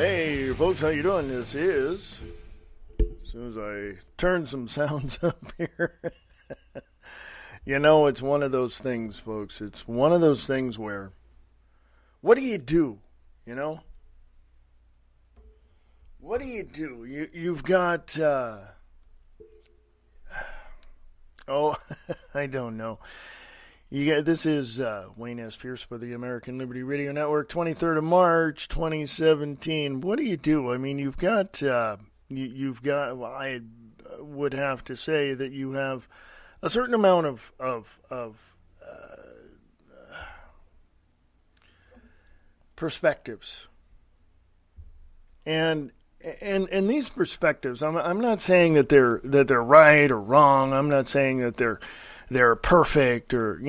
Hey folks, how you doing? This is, as soon as I turn some sounds up here, it's one of those things, folks. It's one of those things where, what do you do? What do you do? You've got, I don't know. This is Wayne S. Pierce for the American Liberty Radio Network, 23rd of March, 2017. What do you do? I mean, you've got, well, I would have to say that you have a certain amount of perspectives. And these perspectives, I'm not saying that they're right or wrong. I'm not saying that they're perfect or,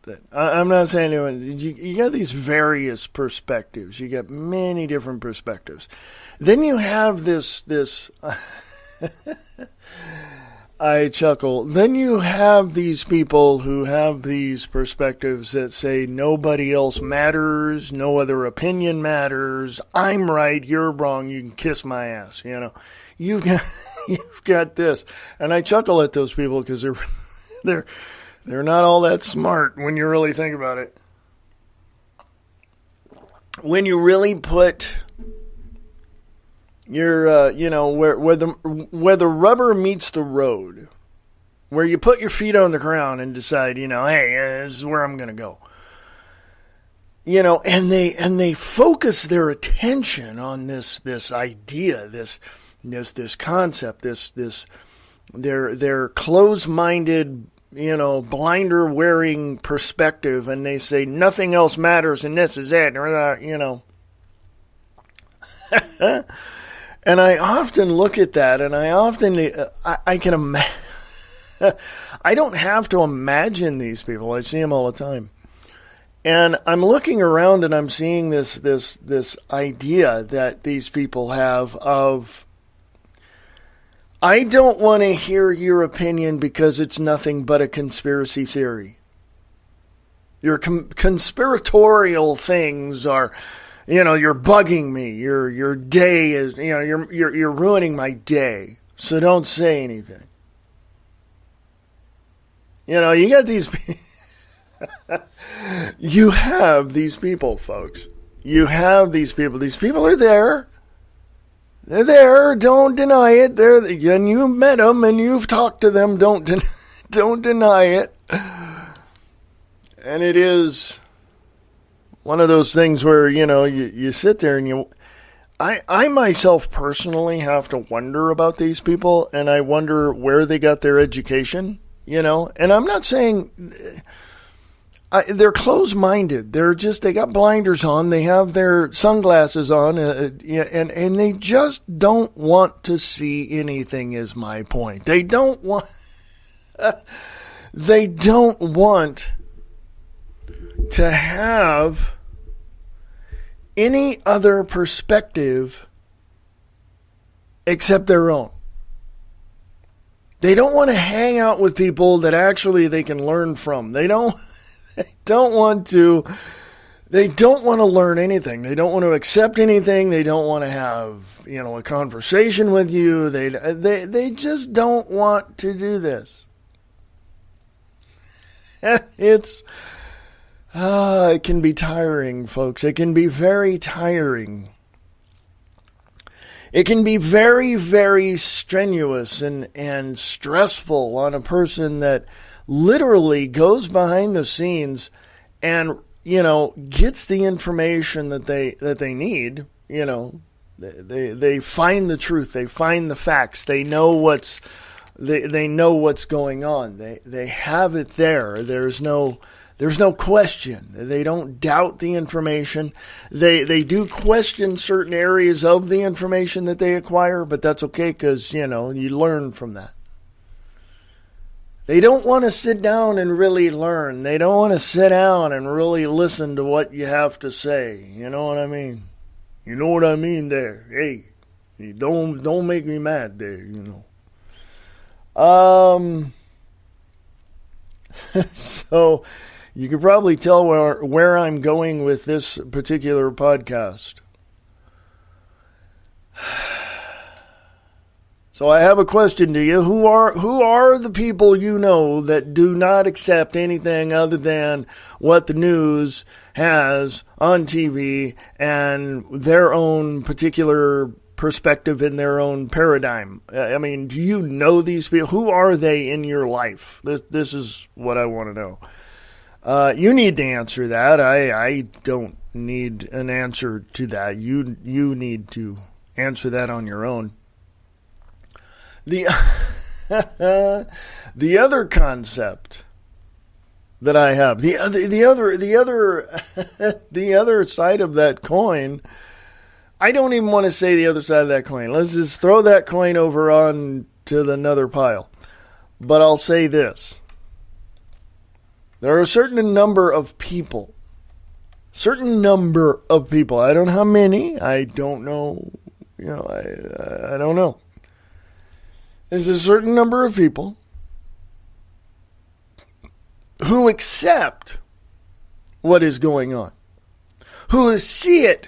that I'm not saying you got these various perspectives. You got many different perspectives. Then you have this I chuckle. Then you have these people who have these perspectives that say nobody else matters, no other opinion matters. I'm right, you're wrong, you can kiss my ass, You've got this. And I chuckle at those people because they're not all that smart when you really think about it. When you really put your, where the rubber meets the road, where you put your feet on the ground and decide, hey, this is where I'm going to go. And they focus their attention on this idea, this concept, their closed-minded, blinder-wearing perspective, and they say nothing else matters and this is it, And I often look at that, and I can imagine. I don't have to imagine these people. I see them all the time. And I'm looking around and I'm seeing this idea that these people have of, I don't want to hear your opinion because it's nothing but a conspiracy theory. Your conspiratorial things are, you're bugging me. Your day is, you're ruining my day. So don't say anything. You got these you have these people, folks. You have these people. These people are there. They're there. Don't deny it. And you've met them and you've talked to them. Don't deny it. And it is one of those things where, you sit there and I myself personally have to wonder about these people, and I wonder where they got their education, and I'm not saying they're closed-minded. They got blinders on. They have their sunglasses on, and they just don't want to see anything, is my point. They don't want to have any other perspective except their own. They don't want to hang out with people that actually they can learn from. They don't want to learn anything. They don't want to accept anything. They don't want to have, a conversation with you. They just don't want to do this. It can be tiring, folks. It can be very tiring. It can be very, very strenuous and stressful on a person that literally goes behind the scenes and, gets the information that they need. They find the truth. They find the facts. They know what's going on. They have it there. There's no question. They don't doubt the information. They do question certain areas of the information that they acquire, but that's okay because, you learn from that. They don't want to sit down and really learn. They don't want to sit down and really listen to what you have to say. You know what I mean? You know what I mean there. Hey, don't make me mad there, So you can probably tell where I'm going with this particular podcast. So I have a question to you. Who are the people you know that do not accept anything other than what the news has on TV and their own particular perspective in their own paradigm? I mean, do you know these people? Who are they in your life? This is what I want to know. You need to answer that. I don't need an answer to that. You need to answer that on your own. The other concept that I have, the other side of that coin, I don't even want to say the other side of that coin. Let's just throw that coin over on to another pile. But I'll say this. There are a certain number of people. I don't know how many. I don't know. I don't know. There's a certain number of people who accept what is going on, who see it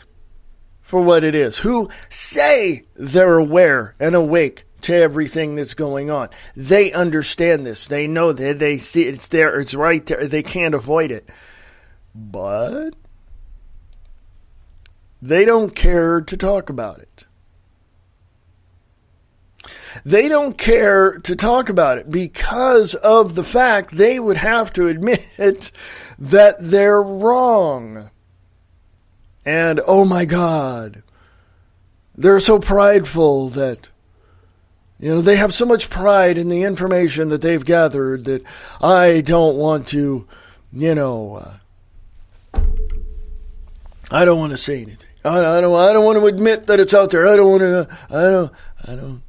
for what it is, who say they're aware and awake to everything that's going on. They understand this. They know that they see it. It's there. It's right there. They can't avoid it. But they don't care to talk about it. They don't care to talk about it because of the fact they would have to admit that they're wrong. And, oh my God, they're so prideful that, they have so much pride in the information that they've gathered that I don't want to, I don't want to say anything. I don't want to admit that it's out there. I don't.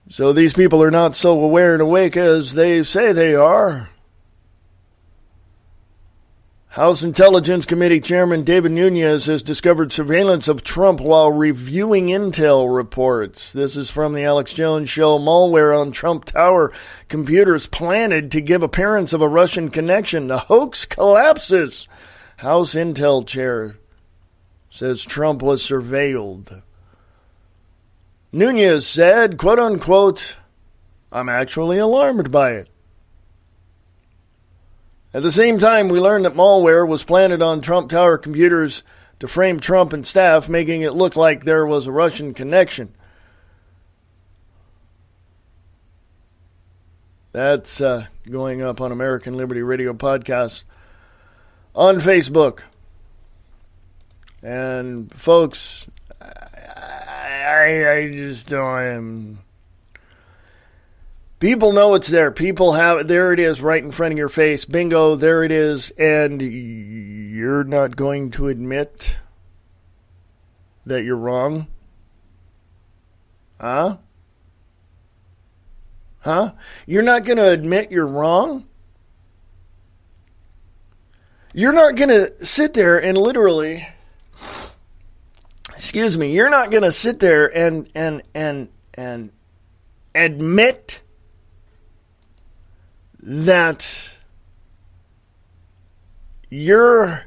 So these people are not so aware and awake as they say they are. House Intelligence Committee Chairman David Nunes has discovered surveillance of Trump while reviewing intel reports. This is from the Alex Jones Show. Malware on Trump Tower computers planted to give appearance of a Russian connection. The hoax collapses. House Intel Chair says Trump was surveilled. Nunes said, quote unquote, I'm actually alarmed by it. At the same time, we learned that malware was planted on Trump Tower computers to frame Trump and staff, making it look like there was a Russian connection. That's going up on American Liberty Radio Podcast on Facebook. And folks, I just don't. People know it's there. People have it. There it is right in front of your face. Bingo, there it is. And you're not going to admit that you're wrong? Huh? You're not going to admit you're wrong? You're not going to sit there and literally... you're not going to sit there and admit that your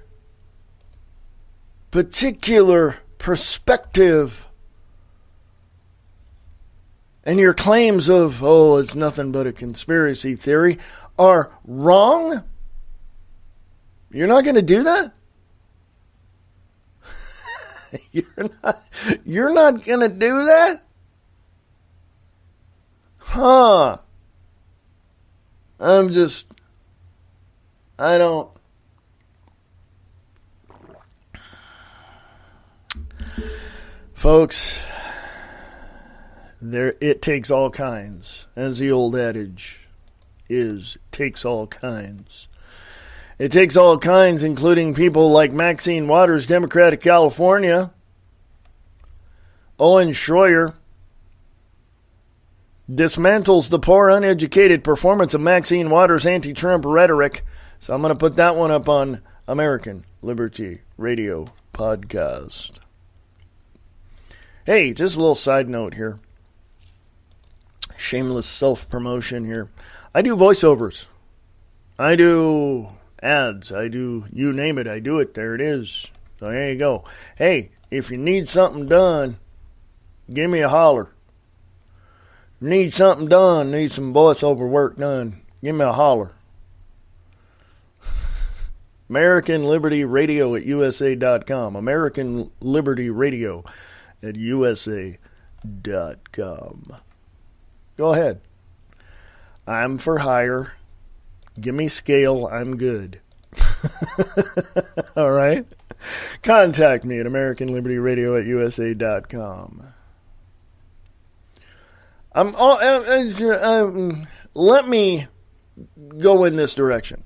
particular perspective and your claims of, it's nothing but a conspiracy theory, are wrong? You're not going to do that? You're not going to do that? Huh. I don't. Folks, it takes all kinds. As the old adage is, it takes all kinds. It takes all kinds, including people like Maxine Waters, Democrat of California, Owen Schroyer, dismantles the poor, uneducated performance of Maxine Waters' anti-Trump rhetoric. So I'm going to put that one up on American Liberty Radio Podcast. Hey, just a little side note here. Shameless self-promotion here. I do voiceovers. I do ads. I do, you name it, I do it. There it is. So there you go. Hey, if you need something done, give me a holler. Need something done, need some voiceover work done, give me a holler. American Liberty Radio at USA.com. American Liberty Radio at USA.com. Go ahead. I'm for hire. Give me scale. I'm good. All right? Contact me at American Liberty Radio at USA.com. Let me go in this direction.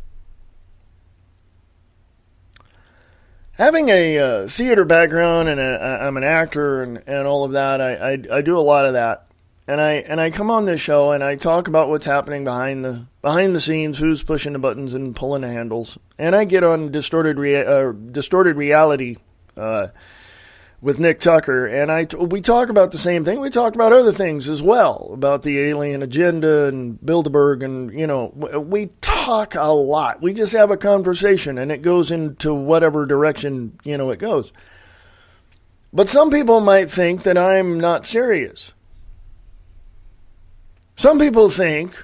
Having a theater background and I'm an actor and all of that, I do a lot of that. And I come on this show and I talk about what's happening behind the scenes, who's pushing the buttons and pulling the handles. And I get on Distorted Reality with Nick Tucker, and we talk about the same thing. We talk about other things as well, about the alien agenda and Bilderberg, and we talk a lot. We just have a conversation, and it goes into whatever direction it goes. But some people might think that I'm not serious. Some people think,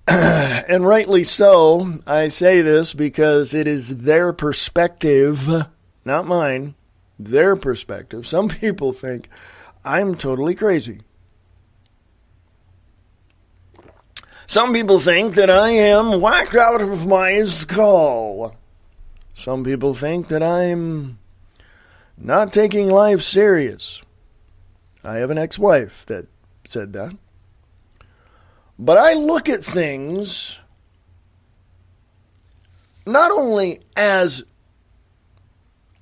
and rightly so, I say this because it is their perspective, not mine, their perspective. Some people think I'm totally crazy. Some people think that I am whacked out of my skull. Some people think that I'm not taking life serious. I have an ex-wife that said that. But I look at things not only as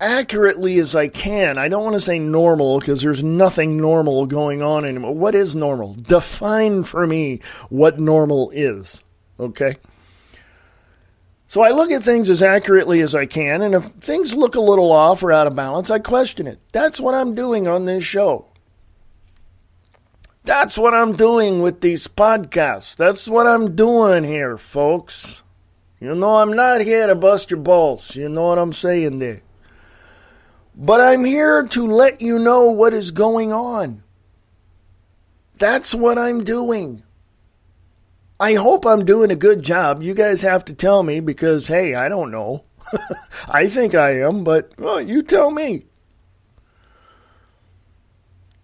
accurately as I can. I don't want to say normal because there's nothing normal going on anymore. What is normal? Define for me what normal is, okay? So I look at things as accurately as I can, and if things look a little off or out of balance, I question it. That's what I'm doing on this show. That's what I'm doing with these podcasts. That's what I'm doing here, folks. I'm not here to bust your balls. You know what I'm saying there. But I'm here to let you know what is going on. That's what I'm doing. I hope I'm doing a good job. You guys have to tell me because, hey, I don't know. I think I am, but you tell me.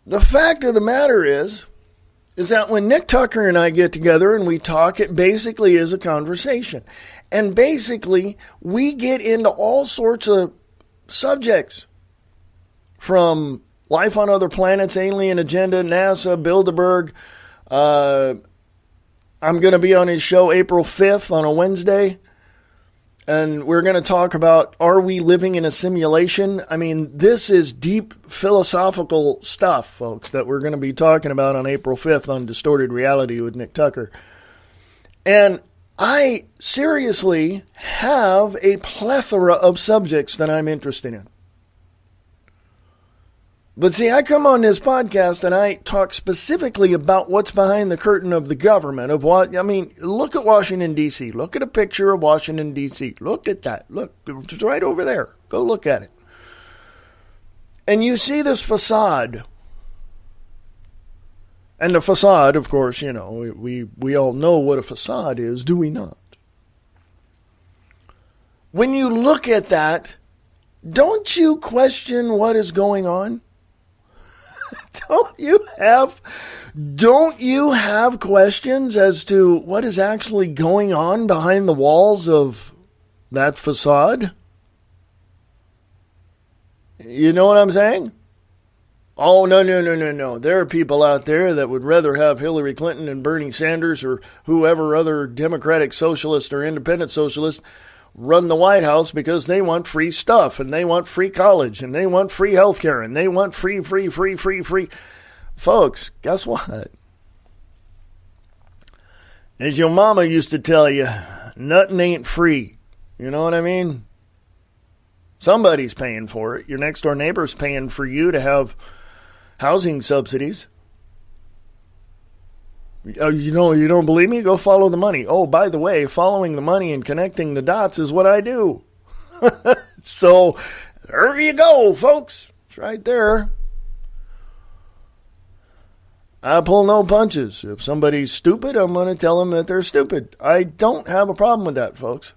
The fact of the matter is that when Nick Tucker and I get together and we talk, it basically is a conversation. And basically, we get into all sorts of subjects. From life on other planets, alien agenda, NASA, Bilderberg. I'm going to be on his show April 5th on a Wednesday. And we're going to talk about, are we living in a simulation? I mean, this is deep philosophical stuff, folks, that we're going to be talking about on April 5th on Distorted Reality with Nick Tucker. And I seriously have a plethora of subjects that I'm interested in. But see, I come on this podcast and I talk specifically about what's behind the curtain of the government, of what, look at Washington, D.C. Look at a picture of Washington, D.C. Look at that. Look, it's right over there. Go look at it. And you see this facade. And the facade, of course, we all know what a facade is, do we not? When you look at that, don't you question what is going on? Don't you have questions as to what is actually going on behind the walls of that facade? You know what I'm saying? Oh, no. There are people out there that would rather have Hillary Clinton and Bernie Sanders or whoever other Democratic socialist or independent socialist run the White House because they want free stuff and they want free college and they want free health care and they want free. Folks, guess what? As your mama used to tell you, nothing ain't free. You know what I mean? Somebody's paying for it. Your next door neighbor's paying for you to have housing subsidies. You don't believe me? Go follow the money. Oh, by the way, following the money and connecting the dots is what I do. So there you go, folks. It's right there. I pull no punches. If somebody's stupid, I'm going to tell them that they're stupid. I don't have a problem with that, folks.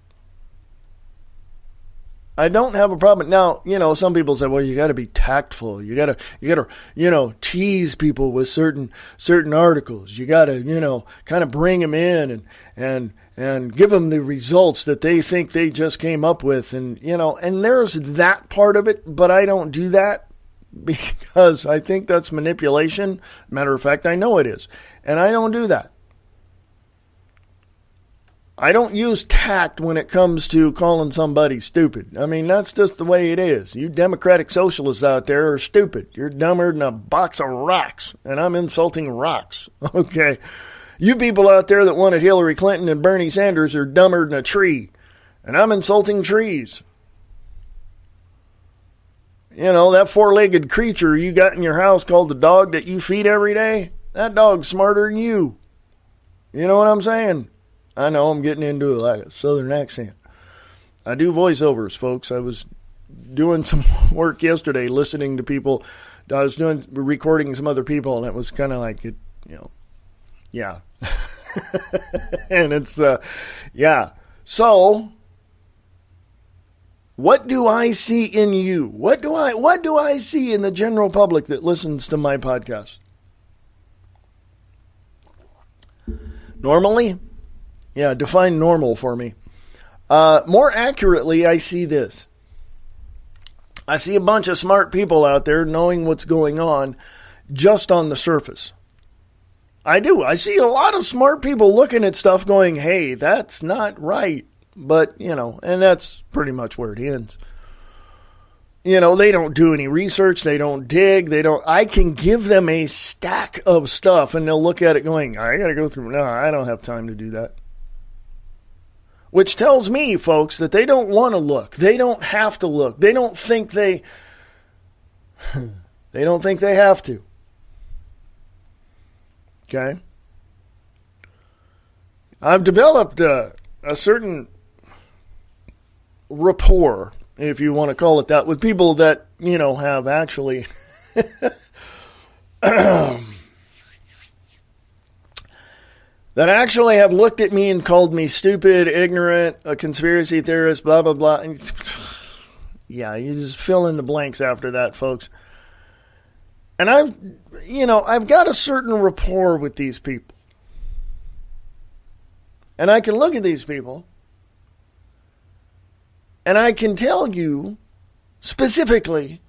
I don't have a problem. Now, some people say, well, you got to be tactful. You got to, tease people with certain articles. You got to, kind of bring them in and give them the results that they think they just came up with. And, and there's that part of it, but I don't do that because I think that's manipulation. Matter of fact, I know it is. And I don't do that. I don't use tact when it comes to calling somebody stupid. I mean, that's just the way it is. You democratic socialists out there are stupid. You're dumber than a box of rocks, and I'm insulting rocks. Okay. You people out there that wanted Hillary Clinton and Bernie Sanders are dumber than a tree, and I'm insulting trees. That four-legged creature you got in your house called the dog that you feed every day, that dog's smarter than you. You know what I'm saying? I know I'm getting into it like a southern accent. I do voiceovers, folks. I was doing some work yesterday listening to people. I was recording some other people, and it was kind of like, yeah. And it's, yeah. So, what do I see in you? What do I see in the general public that listens to my podcast? Normally? Yeah, define normal for me. More accurately, I see this. I see a bunch of smart people out there knowing what's going on just on the surface. I do. I see a lot of smart people looking at stuff going, hey, that's not right. But, and that's pretty much where it ends. They don't do any research. They don't dig. I can give them a stack of stuff and they'll look at it going, I got to go through. No, I don't have time to do that. Which tells me, folks, that they don't want to look. They don't have to look. They don't think they have to. Okay? I've developed a certain rapport, if you want to call it that, with people that, have actually that actually have looked at me and called me stupid, ignorant, a conspiracy theorist, blah, blah, blah. Yeah, you just fill in the blanks after that, folks. And I've got a certain rapport with these people. And I can look at these people and I can tell you specifically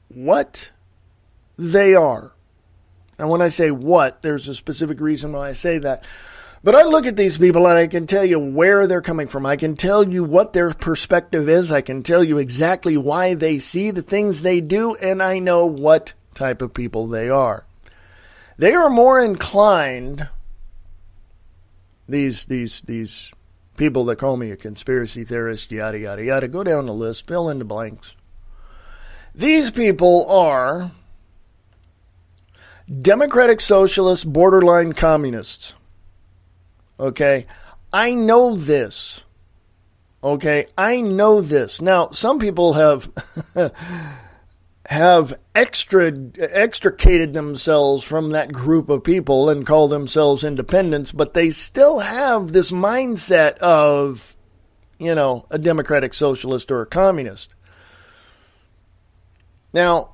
what they are. And when I say what, there's a specific reason why I say that. But I look at these people and I can tell you where they're coming from. I can tell you what their perspective is. I can tell you exactly why they see the things they do. And I know what type of people they are. They are more inclined, these people that call me a conspiracy theorist, yada, yada, yada. Go down the list, fill in the blanks. These people are democratic socialists, borderline communists. Okay? I know this. Okay? I know this. Now, some people have extricated themselves from that group of people and call themselves independents, but they still have this mindset of, a democratic socialist or a communist. Now,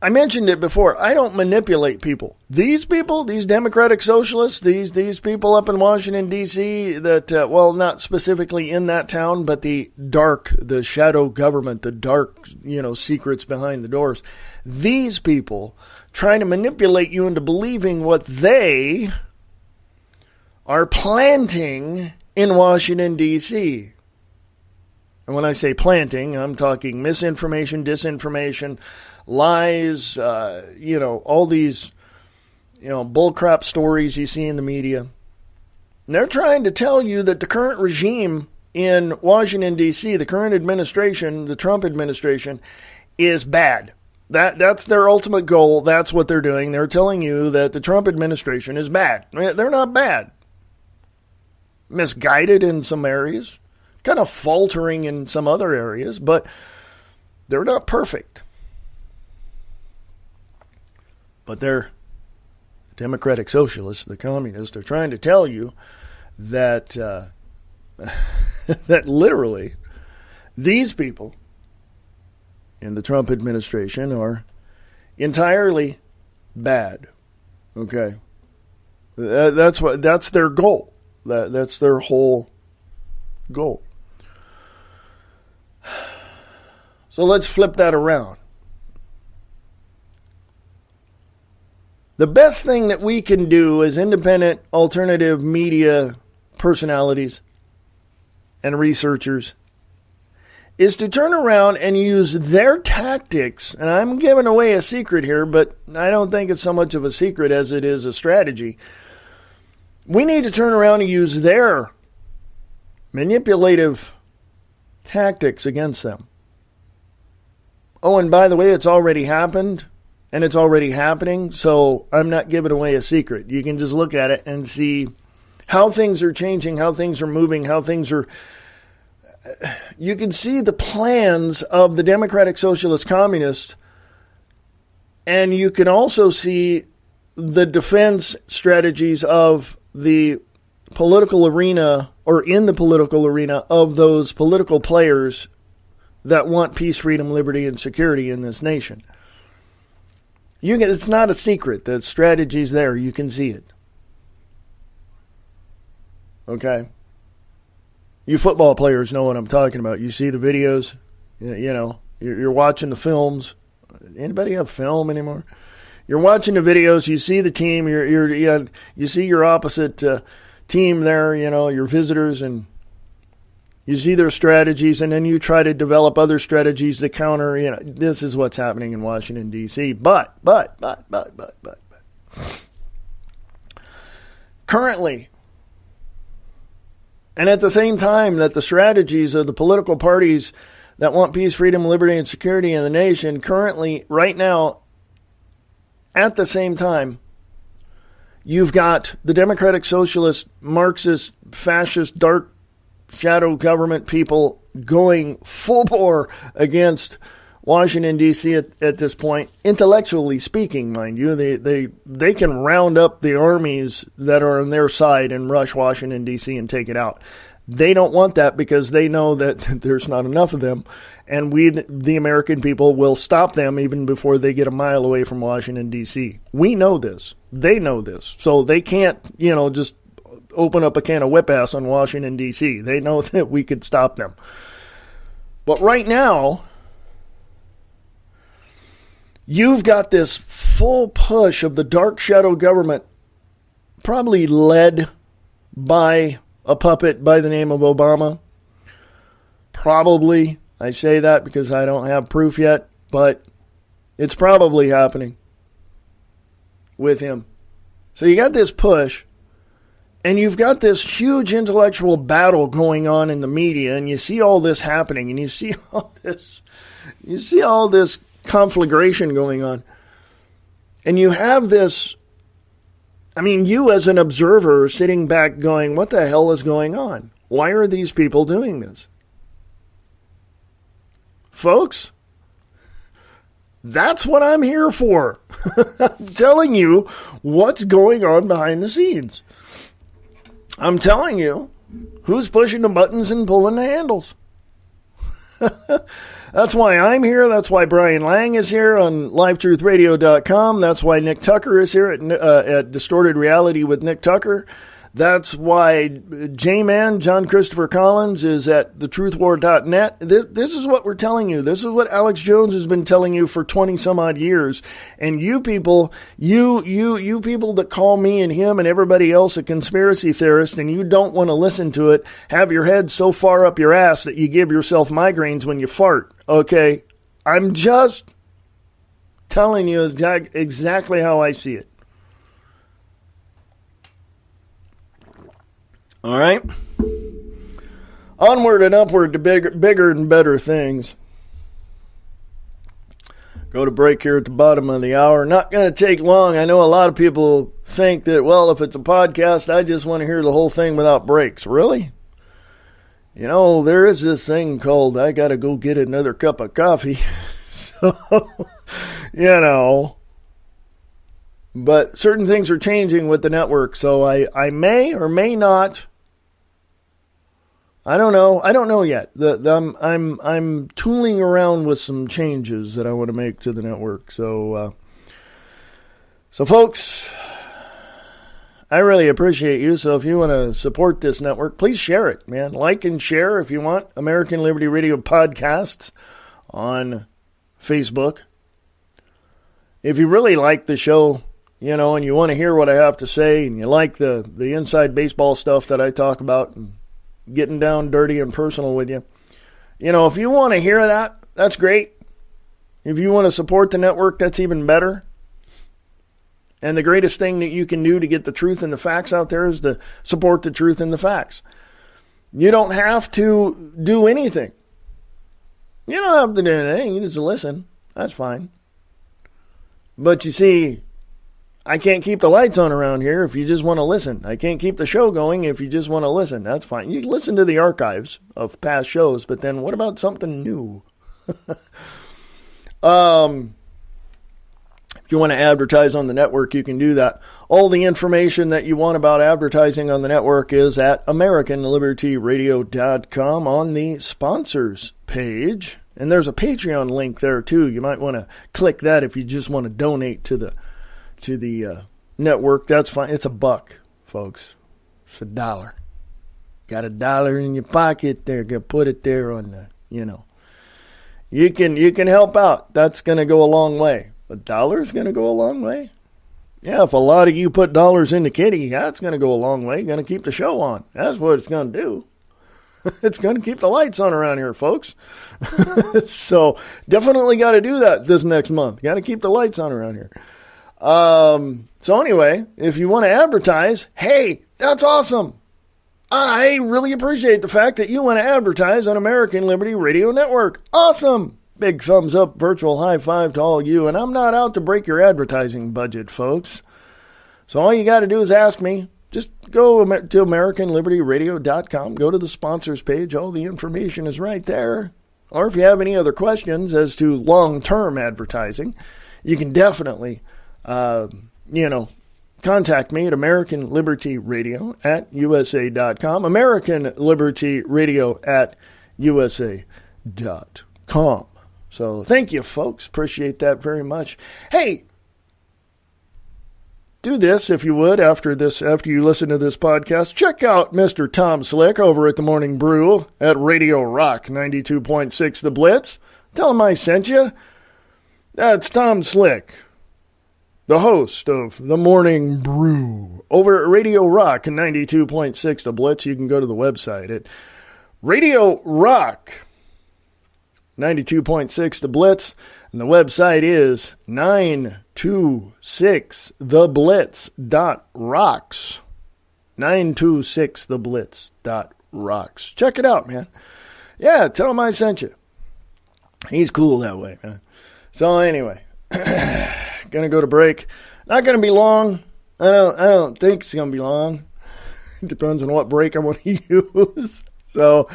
I mentioned it before. I don't manipulate people. These people, these democratic socialists, these people up in Washington, D.C., that, not specifically in that town, but the shadow government, the dark, secrets behind the doors. These people trying to manipulate you into believing what they are planting in Washington, D.C. And when I say planting, I'm talking misinformation, disinformation, lies, all these, bullcrap stories you see in the media. And they're trying to tell you that the current regime in Washington, D.C., the current administration, the Trump administration, is bad. That's their ultimate goal. That's what they're doing. They're telling you that the Trump administration is bad. They're not bad. Misguided in some areas, kind of faltering in some other areas, but they're not perfect. But they're democratic socialists, the communists, are trying to tell you that that literally these people in the Trump administration are entirely bad. Okay, that's their goal. That's their whole goal. So let's flip that around. The best thing that we can do as independent alternative media personalities and researchers is to turn around and use their tactics. And I'm giving away a secret here, but I don't think it's so much of a secret as it is a strategy. We need to turn around and use their manipulative tactics against them. Oh, and by the way, it's already happened, and it's already happening, so I'm not giving away a secret. You can just look at it and see how things are changing, how things are moving, how things are... You can see the plans of the Democratic Socialist Communists, and you can also see the defense strategies of the political arena, or in the political arena, of those political players that want peace, freedom, liberty, and security in this nation. It's not a secret. The strategy's there. You can see it. Okay? You football players know what I'm talking about. You see the videos. You know, you're watching the films. Anybody have film anymore? You're watching the videos. You see the team. You see your opposite team there. You know, your visitors, and you see their strategies, and then you try to develop other strategies to counter. You know, this is what's happening in Washington D.C. But currently, and at the same time that the strategies of the political parties that want peace, freedom, liberty, and security in the nation currently, right now, at the same time, you've got the Democratic Socialist, Marxist, Fascist, dark shadow government people going full bore against Washington, D.C. at this point. Intellectually speaking, mind you, they can round up the armies that are on their side and rush Washington, D.C. and take it out. They don't want that because they know that there's not enough of them, and we, the American people, will stop them even before they get a mile away from Washington, D.C. We know this. They know this. So they can't, just open up a can of whip ass on Washington, D.C. They know that we could stop them. But right now, you've got this full push of the dark shadow government, probably led by a puppet by the name of Obama. Probably. I say that because I don't have proof yet, but it's probably happening with him. So you got this push, and you've got this huge intellectual battle going on in the media, and you see all this happening, and you see all this conflagration going on. And you have this, you as an observer are sitting back going, what the hell is going on? Why are these people doing this? Folks, that's what I'm here for. I'm telling you what's going on behind the scenes. I'm telling you who's pushing the buttons and pulling the handles. That's why I'm here. That's why Brian Lang is here on LiveTruthRadio.com. That's why Nick Tucker is here at Distorted Reality with Nick Tucker. That's why J-Man, John Christopher Collins, is at thetruthwar.net. This is what we're telling you. This is what Alex Jones has been telling you for 20 some odd years. And you people, you people that call me and him and everybody else a conspiracy theorist, and you don't want to listen to it, have your head so far up your ass that you give yourself migraines when you fart. Okay? I'm just telling you exactly how I see it. All right? Onward and upward to bigger and better things. go to break here at the bottom of the hour. Not going to take long. I know a lot of people think that, well, if it's a podcast, I just want to hear the whole thing without breaks. Really? You know, there is this thing called I got to go get another cup of coffee. So, you know. But certain things are changing with the network. So I may or may not. I don't know. I don't know yet. I'm tooling around with some changes that I want to make to the network. So folks, I really appreciate you. So if you want to support this network, please share it, man. Like and share if you want. American Liberty Radio podcasts on Facebook. If you really like the show, you know, and you want to hear what I have to say, and you like the inside baseball stuff that I talk about, and getting down dirty and personal with you, you know, if you want to hear that, that's great. If you want to support the network, that's even better. And the greatest thing that you can do to get the truth and the facts out there is to support the truth and the facts. You don't have to do anything. You don't have to do anything. You just listen. That's fine. But you see, I can't keep the lights on around here if you just want to listen. I can't keep the show going if you just want to listen. That's fine. You can listen to the archives of past shows, but then what about something new? If you want to advertise on the network, you can do that. All the information that you want about advertising on the network is at AmericanLibertyRadio.com on the sponsors page. And there's a Patreon link there too. You might want to click that if you just want to donate to the network. That's fine. It's $1, folks. It's $1. Got $1 in your pocket there. Go put it there on the, you know. You can help out. That's going to go a long way. $1 is going to go a long way. Yeah, if a lot of you put dollars into Kitty, that's going to go a long way. Going to keep the show on. That's what it's going to do. It's going to keep the lights on around here, folks. So definitely got to do that this next month. Got to keep the lights on around here. So anyway, if you want to advertise, hey, that's awesome. I really appreciate the fact that you want to advertise on American Liberty Radio Network. Awesome. Big thumbs up, virtual high five to all you. And I'm not out to break your advertising budget, folks. So all you got to do is ask me. Just go to AmericanLibertyRadio.com. Go to the sponsors page. All the information is right there. Or if you have any other questions as to long-term advertising, you can definitely, contact me at AmericanLibertyRadio@USA.com. AmericanLibertyRadio@USA.com. So thank you, folks. Appreciate that very much. Hey, do this if you would after you listen to this podcast. Check out Mr. Tom Slick over at the Morning Brew at Radio Rock 92.6 The Blitz. Tell him I sent you. That's Tom Slick, the host of the Morning Brew over at Radio Rock 92.6 The Blitz. You can go to the website at Radio Rock 92.6 The Blitz, and the website is 926theblitz.rocks. 926theblitz.rocks. Check it out, man. Yeah, tell him I sent you. He's cool that way, man. So anyway, gonna go to break. Not gonna be long. I don't think it's gonna be long. It depends on what break I want to use. So,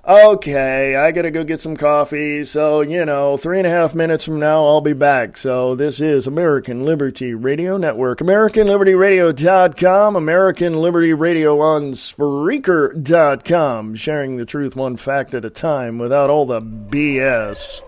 okay, I gotta go get some coffee. So, 3.5 minutes from now, I'll be back. So, this is American Liberty Radio Network. AmericanLibertyRadio.com. American Liberty Radio on Spreaker.com. Sharing the truth one fact at a time without all the BS.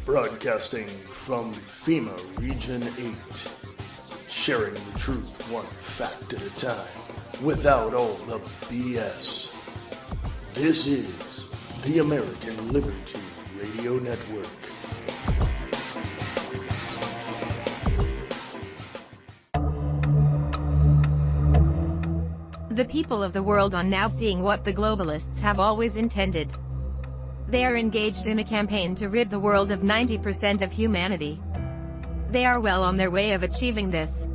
Broadcasting from FEMA Region 8, sharing the truth one fact at a time. without all the BS. This is the American Liberty Radio Network. The people of the world are now seeing what the globalists have always intended. They are engaged in a campaign to rid the world of 90% of humanity. They are well on their way of achieving this.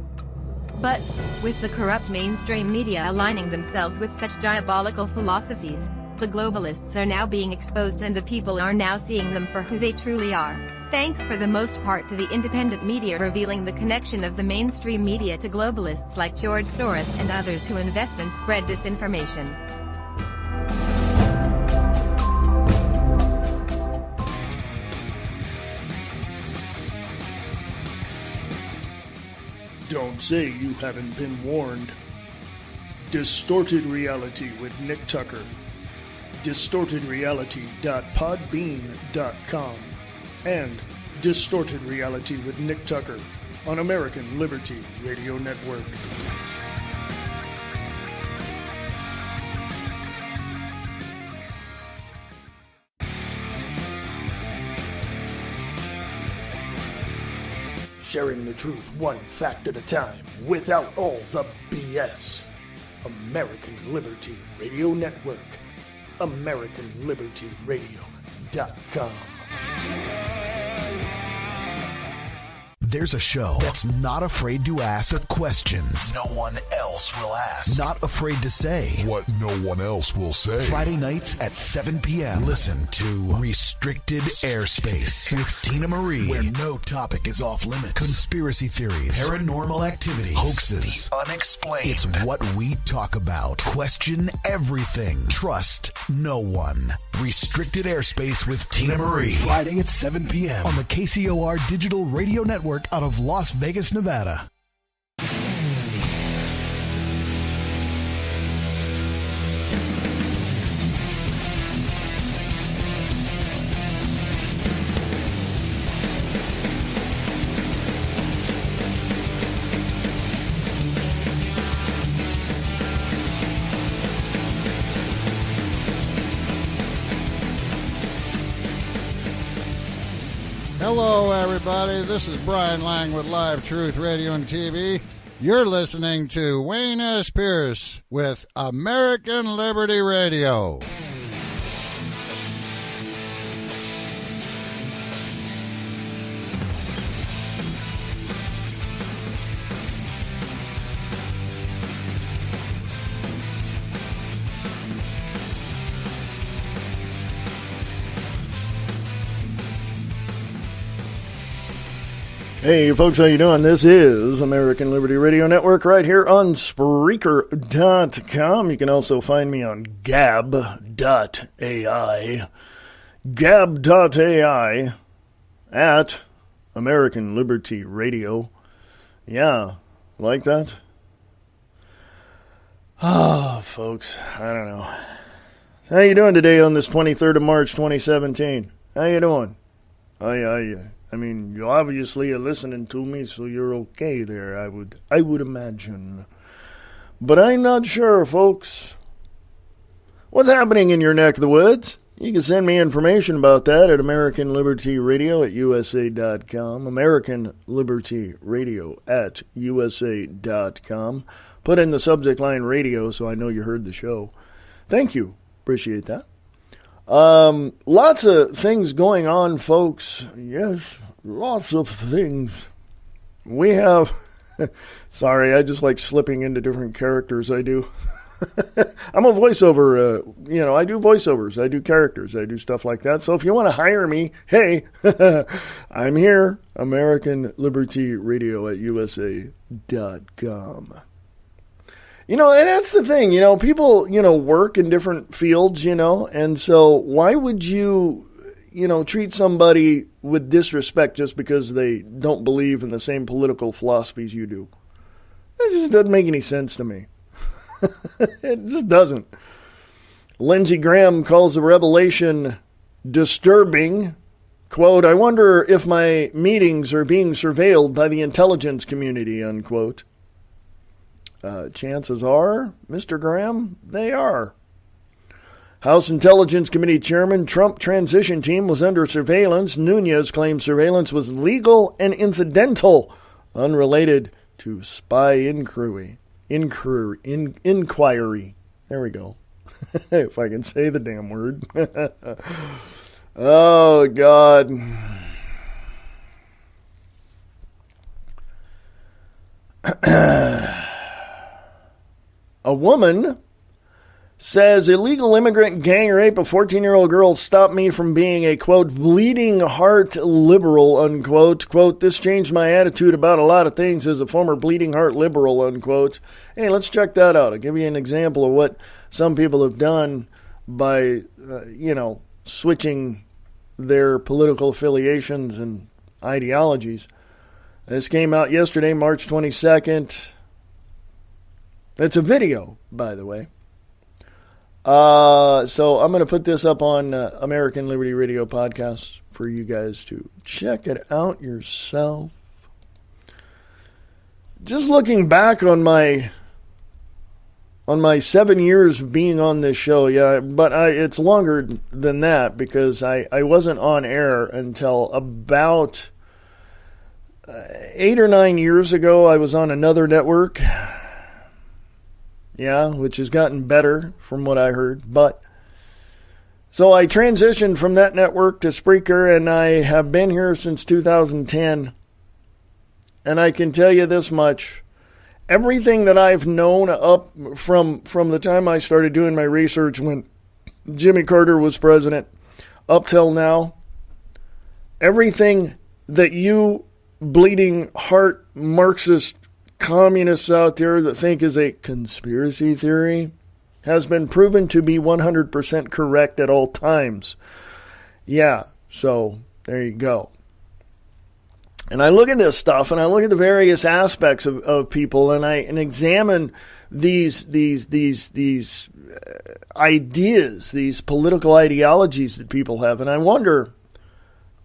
But, with the corrupt mainstream media aligning themselves with such diabolical philosophies, the globalists are now being exposed and the people are now seeing them for who they truly are. Thanks for the most part to the independent media revealing the connection of the mainstream media to globalists like George Soros and others who invest and spread disinformation. Don't say you haven't been warned. Distorted Reality with Nick Tucker. DistortedReality.podbean.com and Distorted Reality with Nick Tucker on American Liberty Radio Network. Sharing the truth one fact at a time without all the BS. American Liberty Radio Network. AmericanLibertyRadio.com. There's a show that's not afraid to ask questions no one else will ask. Not afraid to say what no one else will say. Friday nights at 7 p.m. Listen to Restricted Airspace with Tina Marie, where no topic is off limits. Conspiracy theories, paranormal activity, hoaxes, the unexplained. It's what we talk about. Question everything. Trust no one. Restricted Airspace with Tina Marie. Friday at 7 p.m. on the KCOR Digital Radio Network out of Las Vegas, Nevada. Hello, everybody. This is Brian Lang with Live Truth Radio and TV. You're listening to Wayne S. Pierce with American Liberty Radio. Hey folks, how you doing? This is American Liberty Radio Network right here on Spreaker.com. You can also find me on Gab.ai. Gab.ai at American Liberty Radio. Yeah, like that? Ah, folks, I don't know. How you doing today on this 23rd of March, 2017? How you doing? I mean, you obviously are listening to me, so you're okay there, I would imagine. But I'm not sure, folks. What's happening in your neck of the woods? You can send me information about that at American Liberty Radio at USA.com. American Liberty Radio at USA.com. Put in the subject line radio so I know you heard the show. Thank you. Appreciate that. Lots of things going on, folks. Yes, lots of things. We have... Sorry, I just like slipping into different characters. I do. I'm a voiceover, I do voiceovers. I do characters. I do stuff like that. So if you want to hire me, hey, I'm here. American Liberty Radio at USA.com. And that's the thing, people, work in different fields, and so why would you, treat somebody with disrespect just because they don't believe in the same political philosophies you do? It just doesn't make any sense to me. It just doesn't. Lindsey Graham calls the revelation disturbing. Quote, I wonder if my meetings are being surveilled by the intelligence community, unquote. Chances are, Mr. Graham, they are. House Intelligence Committee Chairman, Trump transition team was under surveillance. Nunez claimed surveillance was legal and incidental, unrelated to spy inquiry. There we go. If I can say the damn word. Oh, God. A woman says illegal immigrant gang rape of 14-year-old girl stopped me from being a, quote, bleeding heart liberal, unquote. Quote, this changed my attitude about a lot of things as a former bleeding heart liberal, unquote. Hey, let's check that out. I'll give you an example of what some people have done by, switching their political affiliations and ideologies. This came out yesterday, March 22nd. It's a video, by the way. So I'm going to put this up on American Liberty Radio Podcast for you guys to check it out yourself. Just looking back on my 7 years of being on this show, yeah, but it's longer than that because I wasn't on air until about 8 or 9 years ago. I was on another network. Yeah, which has gotten better from what I heard. But so I transitioned from that network to Spreaker, and I have been here since 2010. And I can tell you this much. Everything that I've known up from the time I started doing my research when Jimmy Carter was president up till now, everything that you bleeding heart Marxist communists out there that think is a conspiracy theory has been proven to be 100% correct at all times. Yeah, so there you go. And I look at this stuff, and I look at the various aspects of people, and I examine these ideas, these political ideologies that people have, and I wonder.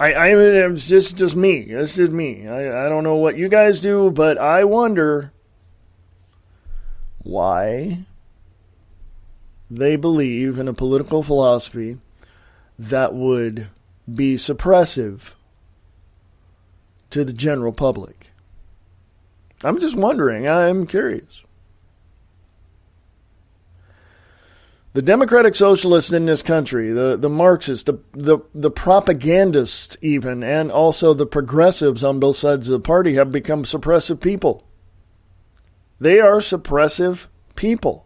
It's just me. This is me. I don't know what you guys do, but I wonder why they believe in a political philosophy that would be suppressive to the general public. I'm just wondering. I'm curious. The democratic socialists in this country, the Marxists, the propagandists even, and also the progressives on both sides of the party have become suppressive people. They are suppressive people.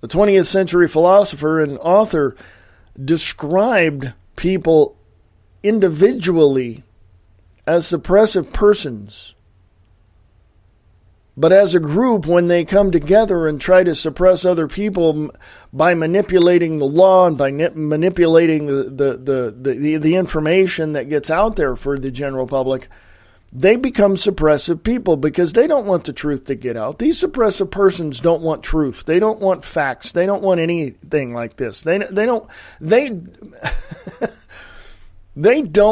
The 20th century philosopher and author described people individually as suppressive persons. But as a group, when they come together and try to suppress other people by manipulating the law and by manipulating the information that gets out there for the general public, they become suppressive people because they don't want the truth to get out. These suppressive persons don't want truth. They don't want facts. They don't want anything like this. They don't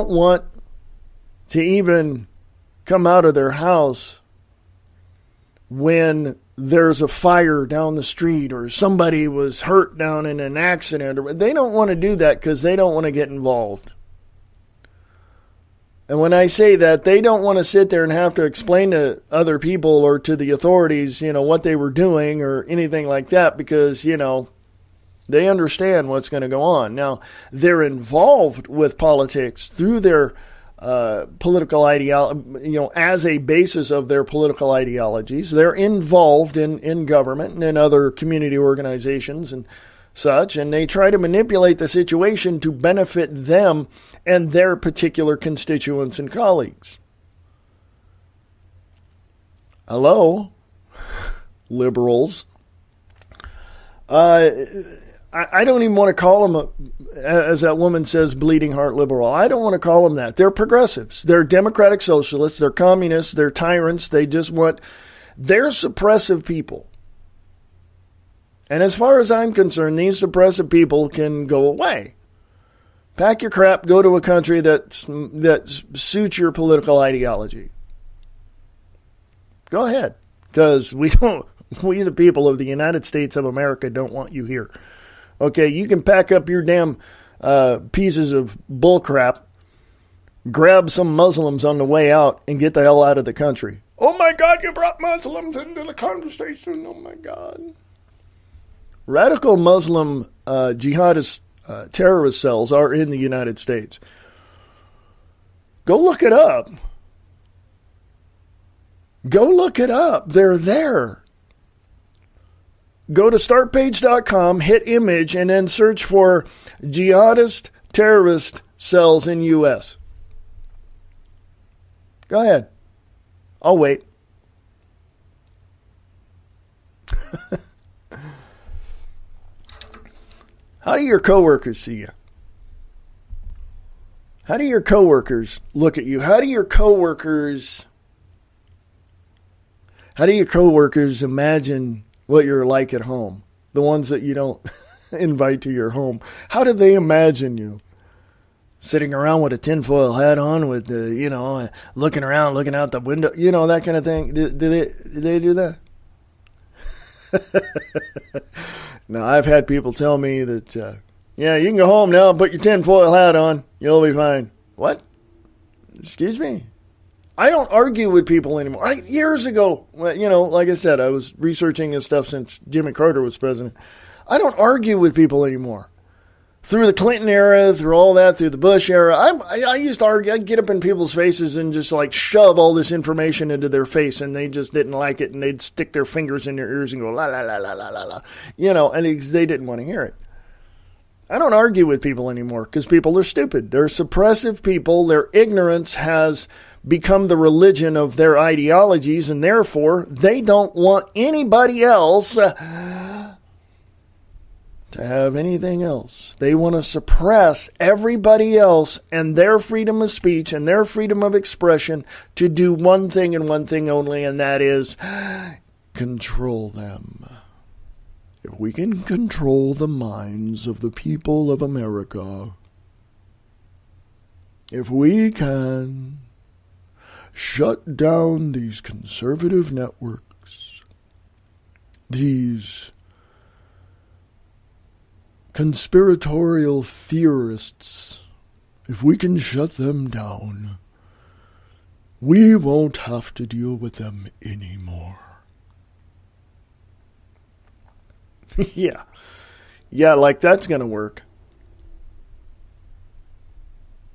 want to even come out of their house when there's a fire down the street or somebody was hurt down in an accident. They don't want to do that because they don't want to get involved. And when I say that, they don't want to sit there and have to explain to other people or to the authorities, what they were doing or anything like that because, they understand what's going to go on. Now, they're involved with politics through their political ideology, as a basis of their political ideologies. They're involved in government and in other community organizations and such, and they try to manipulate the situation to benefit them and their particular constituents and colleagues. Hello, liberals. I don't even want to call them, as that woman says, bleeding heart liberal. I don't want to call them that. They're progressives. They're democratic socialists. They're communists. They're tyrants. They're suppressive people. And as far as I'm concerned, these suppressive people can go away. Pack your crap, go to a country that suits your political ideology. Go ahead. because we, the people of the United States of America, don't want you here. Okay, you can pack up your damn pieces of bullcrap, grab some Muslims on the way out, and get the hell out of the country. Oh my God, you brought Muslims into the conversation. Oh my God. Radical Muslim jihadist terrorist cells are in the United States. Go look it up. Go look it up. They're there. Go to startpage.com, hit image, and then search for jihadist terrorist cells in U.S. Go ahead. I'll wait. How do your coworkers see you? How do your coworkers look at you? How do your coworkers imagine what you're like at home? The ones that you don't invite to your home. How do they imagine you? Sitting around with a tinfoil hat on with the, looking around, looking out the window, that kind of thing. Do they do that? Now, I've had people tell me that, you can go home now and put your tinfoil hat on. You'll be fine. What? Excuse me? I don't argue with people anymore. Years ago, like I said, I was researching this stuff since Jimmy Carter was president. I don't argue with people anymore. Through the Clinton era, through all that, through the Bush era, I used to argue. I'd get up in people's faces and just shove all this information into their face, and they just didn't like it, and they'd stick their fingers in their ears and go, la, la, la, la, la, la, la. And they didn't want to hear it. I don't argue with people anymore because people are stupid. They're suppressive people. Their ignorance has become the religion of their ideologies, and therefore they don't want anybody else to have anything else. They want to suppress everybody else and their freedom of speech and their freedom of expression to do one thing and one thing only, and that is control them. If we can control the minds of the people of America, if we can shut down these conservative networks, these conspiratorial theorists, if we can shut them down, we won't have to deal with them anymore. Yeah, that's going to work.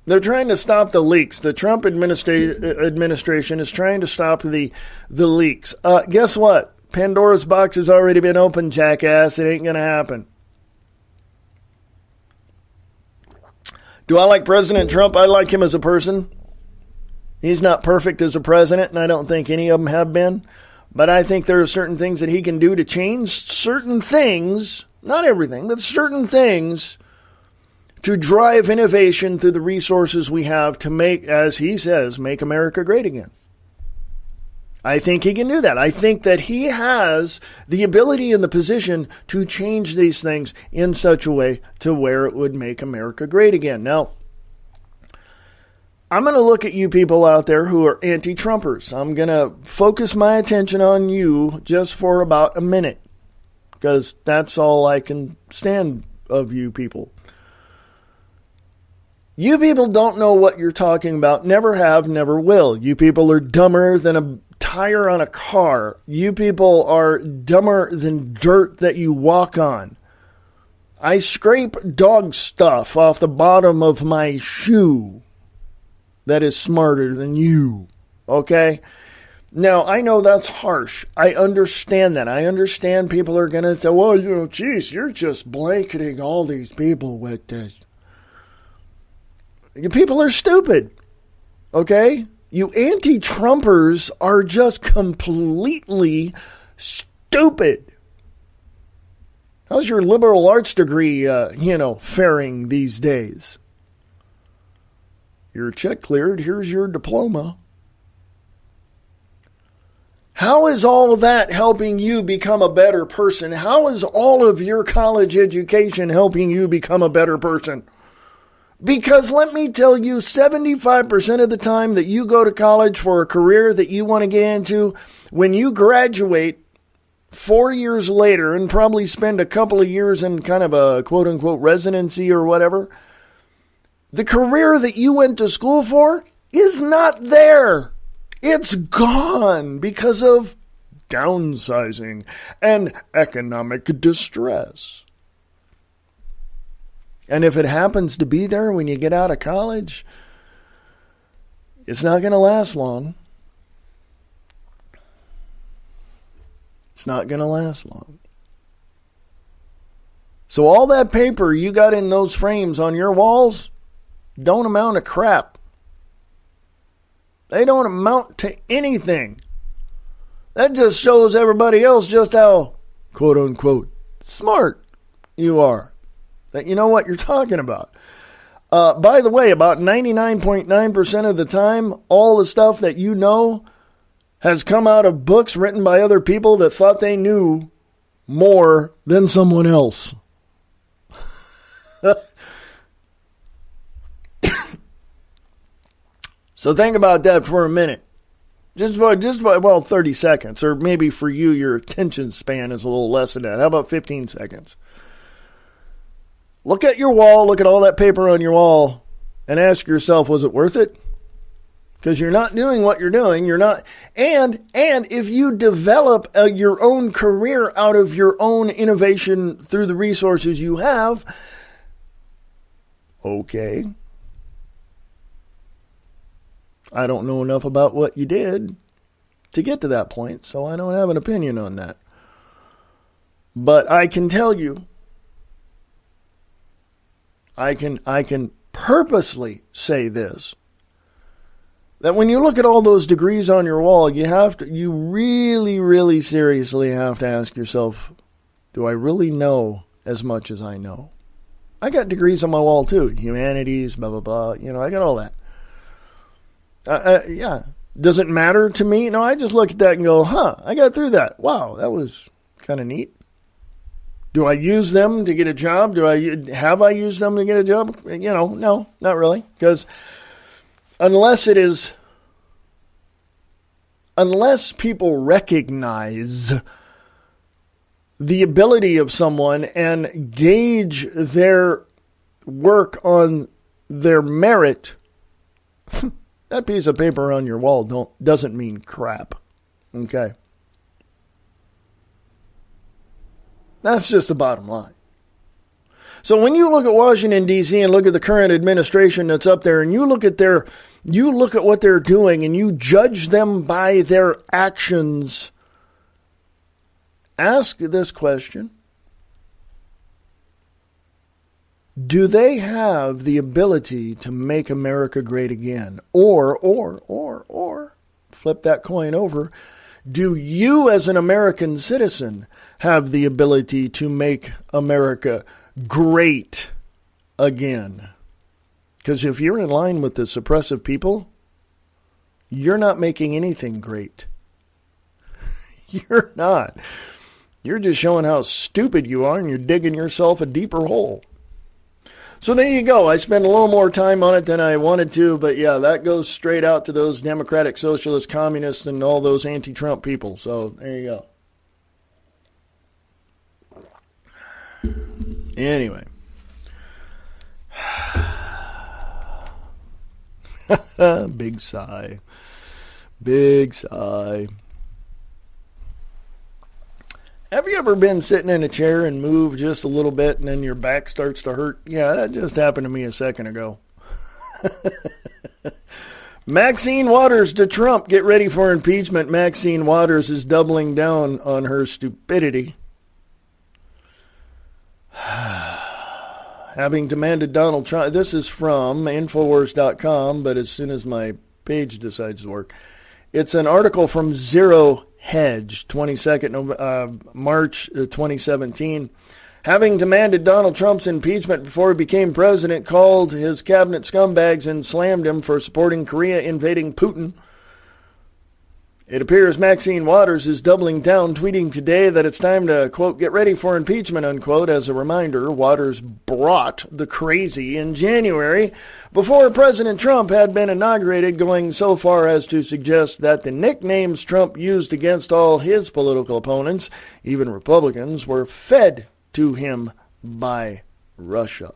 They're trying to stop the leaks. The Trump administration is trying to stop the leaks. Guess what? Pandora's box has already been opened, jackass. It ain't going to happen. Do I like President Trump? I like him as a person. He's not perfect as a president, and I don't think any of them have been. But I think there are certain things that he can do to change certain things, not everything, but certain things, to drive innovation through the resources we have to make, as he says, make America great again. I think he can do that. I think that he has the ability and the position to change these things in such a way to where it would make America great again. Now, I'm going to look at you people out there who are anti-Trumpers. I'm going to focus my attention on you just for about a minute, because that's all I can stand of you people. You people don't know what you're talking about, never have, never will. You people are dumber than a tire on a car. You people are dumber than dirt that you walk on. I scrape dog stuff off the bottom of my shoe that is smarter than you. Okay? Now, I know that's harsh. I understand that. I understand people are going to say, well, geez, you're just blanketing all these people with this. You people are stupid. Okay? You anti-Trumpers are just completely stupid. How's your liberal arts degree, faring these days? Your check cleared. Here's your diploma. How is all of that helping you become a better person? How is all of your college education helping you become a better person? Because let me tell you, 75% of the time that you go to college for a career that you want to get into, when you graduate 4 years later and probably spend a couple of years in kind of a quote-unquote residency or whatever, the career that you went to school for is not there. It's gone because of downsizing and economic distress. And if it happens to be there when you get out of college, it's not going to last long. It's not going to last long. So all that paper you got in those frames on your walls don't amount to crap. They don't amount to anything. That just shows everybody else just how, quote unquote, smart you are. That you know what you're talking about. By the way, about 99.9% of the time, all the stuff that you know has come out of books written by other people that thought they knew more than someone else. So think about that for a minute. Just 30 seconds. Or maybe for you, your attention span is a little less than that. How about 15 seconds? Look at your wall, look at all that paper on your wall, and ask yourself, was it worth it? Because you're not doing what you're doing. You're not. And if you develop your own career out of your own innovation through the resources you have, okay. I don't know enough about what you did to get to that point, so I don't have an opinion on that. But I can tell you, I can purposely say this, that when you look at all those degrees on your wall, you really, really seriously have to ask yourself, do I really know as much as I know? I got degrees on my wall too, humanities, blah, blah, blah, I got all that. Yeah. Does it matter to me? No, I just look at that and go, I got through that. Wow, that was kind of neat. Do I use them to get a job? Have I used them to get a job? No, not really. Because unless people recognize the ability of someone and gauge their work on their merit, that piece of paper on your wall doesn't mean crap. Okay? That's just the bottom line. So when you look at Washington, D.C. and look at the current administration that's up there and you look at what they're doing and you judge them by their actions, ask this question. Do they have the ability to make America great again? Or, flip that coin over, do you as an American citizen have the ability to make America great again? Because if you're in line with the suppressive people, you're not making anything great. You're not. You're just showing how stupid you are and you're digging yourself a deeper hole. So there you go. I spent a little more time on it than I wanted to, but yeah, that goes straight out to those Democratic, Socialist, Communists, and all those anti-Trump people. So there you go. Anyway. Big sigh. Big sigh. Have you ever been sitting in a chair and move just a little bit and then your back starts to hurt? Yeah, that just happened to me a second ago. Maxine Waters to Trump. Get ready for impeachment. Maxine Waters is doubling down on her stupidity. Having demanded Donald Trump. This is from Infowars.com, but as soon as my page decides to work. It's an article from Zero Hedge, 22nd March 2017. Having demanded Donald Trump's impeachment before he became president, called his cabinet scumbags and slammed him for supporting Korea invading Putin. It appears Maxine Waters is doubling down, tweeting today that it's time to, quote, get ready for impeachment, unquote. As a reminder, Waters brought the crazy in January before President Trump had been inaugurated, going so far as to suggest that the nicknames Trump used against all his political opponents, even Republicans, were fed to him by Russia.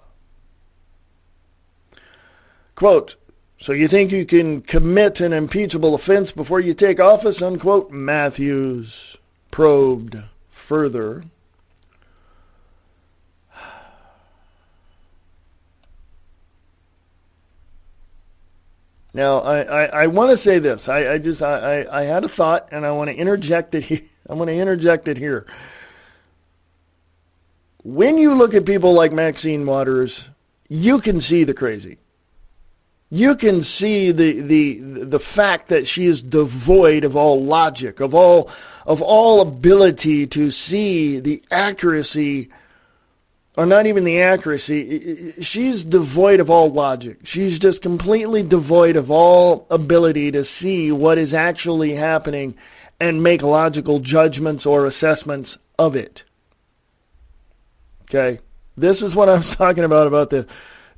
Quote, so you think you can commit an impeachable offense before you take office, unquote? Matthews probed further. Now, I want to say this. I had a thought, and I want to interject it here. When you look at people like Maxine Waters, you can see the crazy. You can see the fact that she is devoid of all logic, of all ability to see the accuracy, or not even the accuracy. She's devoid of all logic. She's just completely devoid of all ability to see what is actually happening and make logical judgments or assessments of it. Okay? This is what I was talking about the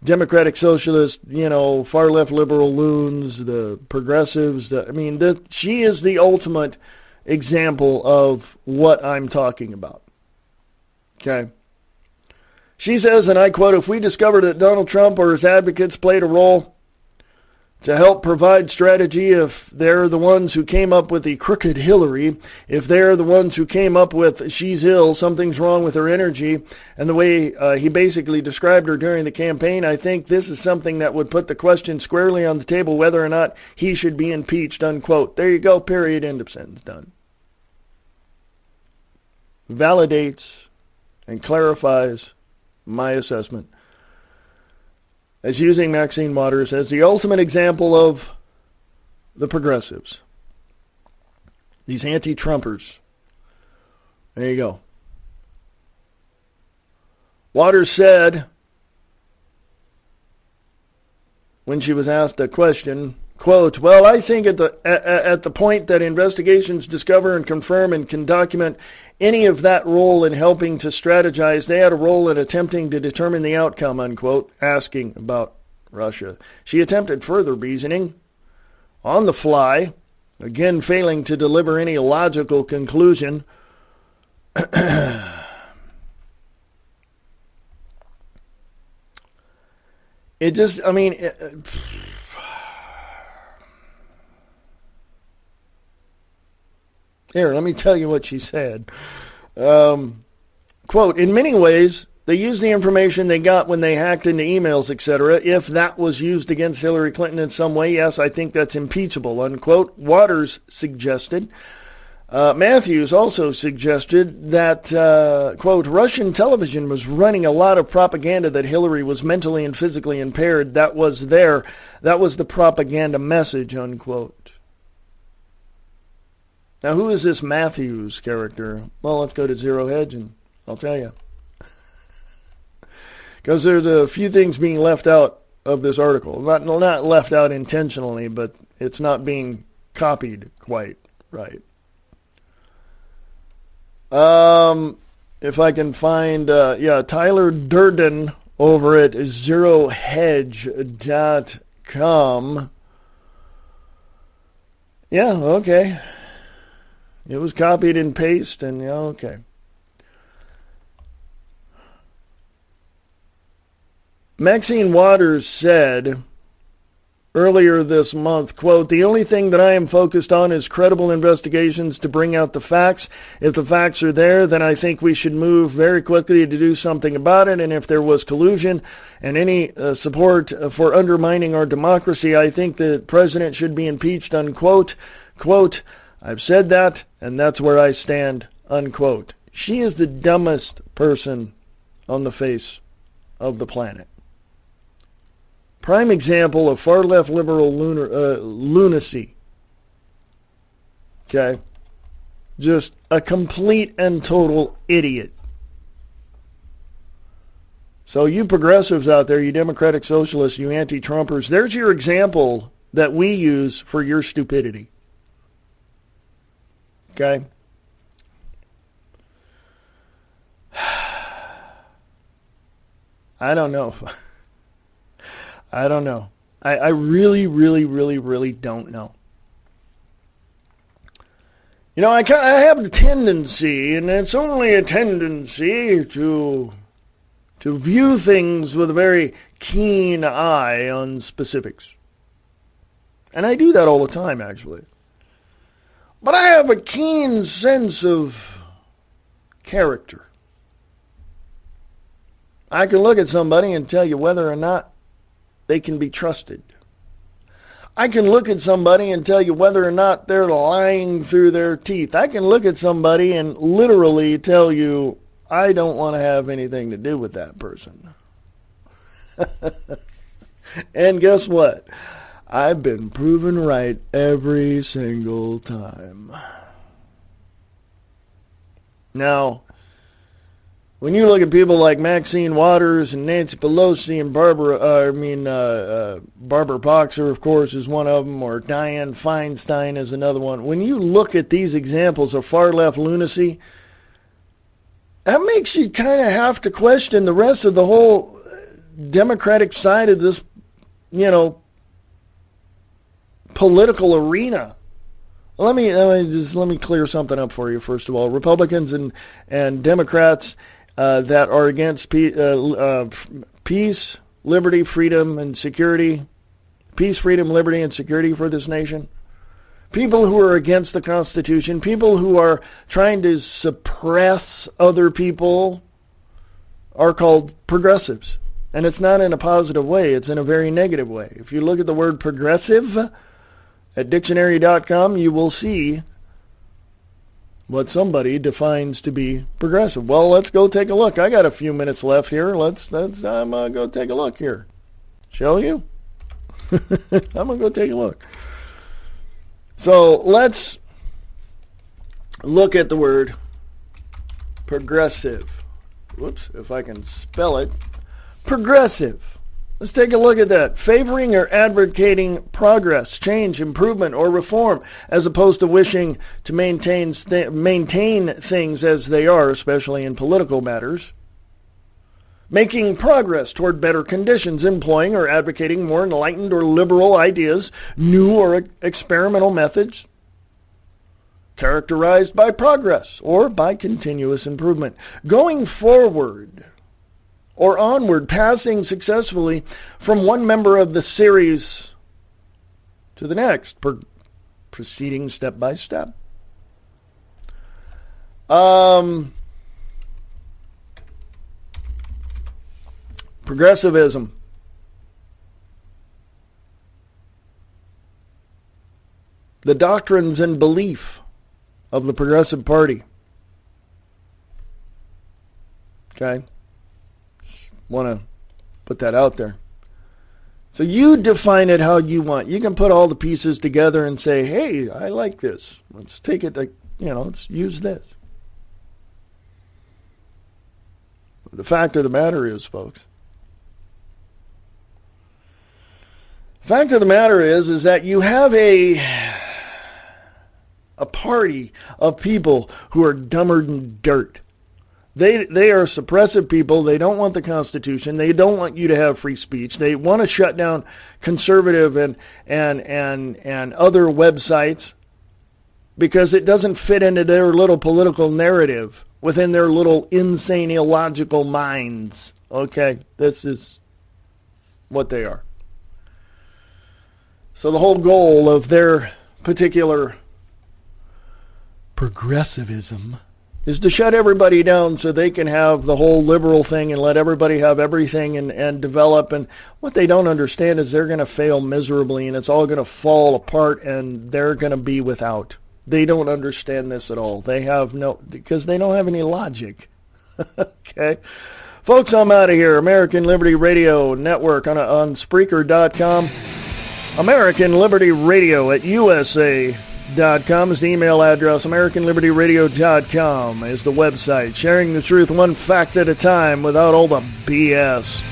Democratic Socialist, far left liberal loons, the progressives. She is the ultimate example of what I'm talking about. Okay. She says, and I quote, if we discovered that Donald Trump or his advocates played a role to help provide strategy, if they're the ones who came up with the crooked Hillary, if they're the ones who came up with she's ill, something's wrong with her energy, and the way he basically described her during the campaign, I think this is something that would put the question squarely on the table whether or not he should be impeached, unquote. There you go, period, end of sentence, done. Validates and clarifies my assessment as using Maxine Waters as the ultimate example of the progressives. These anti-Trumpers. There you go. Waters said, when she was asked a question, quote, well, I think at the point that investigations discover and confirm and can document any of that role in helping to strategize, they had a role in attempting to determine the outcome, unquote, asking about Russia. She attempted further reasoning on the fly, again failing to deliver any logical conclusion. It just, here, let me tell you what she said. Quote, in many ways, they used the information they got when they hacked into emails, etc. If that was used against Hillary Clinton in some way, yes, I think that's impeachable, unquote. Waters suggested. Matthews also suggested that, quote, Russian television was running a lot of propaganda that Hillary was mentally and physically impaired. That was the propaganda message, unquote. Now, who is this Matthews character? Well, let's go to Zero Hedge and I'll tell you. Because there's a few things being left out of this article. Not left out intentionally, but it's not being copied quite right. If I can find, Tyler Durden over at zerohedge.com. Yeah, okay. It was copied and pasted, and yeah, okay. Maxine Waters said earlier this month, quote, the only thing that I am focused on is credible investigations to bring out the facts. If the facts are there, then I think we should move very quickly to do something about it. And if there was collusion and any support for undermining our democracy, I think the president should be impeached, unquote. Quote, I've said that, and that's where I stand, unquote. She is the dumbest person on the face of the planet. Prime example of far-left liberal lunacy. Okay? Just a complete and total idiot. So you progressives out there, you Democratic Socialists, you anti-Trumpers, there's your example that we use for your stupidity. Okay? I don't know. I don't know. I really, really, really, really don't know. You know, I have a tendency, and it's only a tendency, to view things with a very keen eye on specifics. And I do that all the time, actually. But I have a keen sense of character. I can look at somebody and tell you whether or not they can be trusted. I can look at somebody and tell you whether or not they're lying through their teeth. I can look at somebody and literally tell you, I don't want to have anything to do with that person. And guess what? I've been proven right every single time. Now, when you look at people like Maxine Waters and Nancy Pelosi and Barbara Boxer, of course, is one of them, or Dianne Feinstein is another one. When you look at these examples of far-left lunacy, that makes you kind of have to question the rest of the whole Democratic side of this, political arena. Let me clear something up for you. First of all, Republicans and Democrats that are against peace, liberty, freedom, and security, peace, freedom, liberty, and security for this nation. People who are against the Constitution, people who are trying to suppress other people, are called progressives. And it's not in a positive way. It's in a very negative way. If you look at the word progressive at dictionary.com, you will see what somebody defines to be progressive. Well, let's go take a look. I got a few minutes left here. I'm going to go take a look here. Shall you? I'm going to go take a look. So let's look at the word progressive. Whoops, if I can spell it. Progressive. Let's take a look at that. Favoring or advocating progress, change, improvement, or reform, as opposed to wishing to maintain things as they are, especially in political matters. Making progress toward better conditions, employing or advocating more enlightened or liberal ideas, new or experimental methods, characterized by progress or by continuous improvement. Going forward or onward, passing successfully from one member of the series to the next, proceeding step by step. Progressivism. The doctrines and belief of the Progressive Party. Okay? Just want to put that out there. So you define it how you want. You can put all the pieces together and say, hey, I like this. Let's take it, let's use this. The fact of the matter is, folks, fact of the matter is that you have a party of people who are dumber than dirt. They are suppressive people. They don't want the Constitution. They don't want you to have free speech. They want to shut down conservative and other websites because it doesn't fit into their little political narrative within their little insane, illogical minds. Okay, this is what they are. So the whole goal of their particular progressivism is to shut everybody down so they can have the whole liberal thing and let everybody have everything and develop. And what they don't understand is they're going to fail miserably and it's all going to fall apart and they're going to be without. They don't understand this at all. Because they don't have any logic. Okay. Folks, I'm out of here. American Liberty Radio Network on Spreaker.com. American Liberty Radio at USA.com is the email address. AmericanLibertyRadio.com is the website. Sharing the truth one fact at a time without all the BS.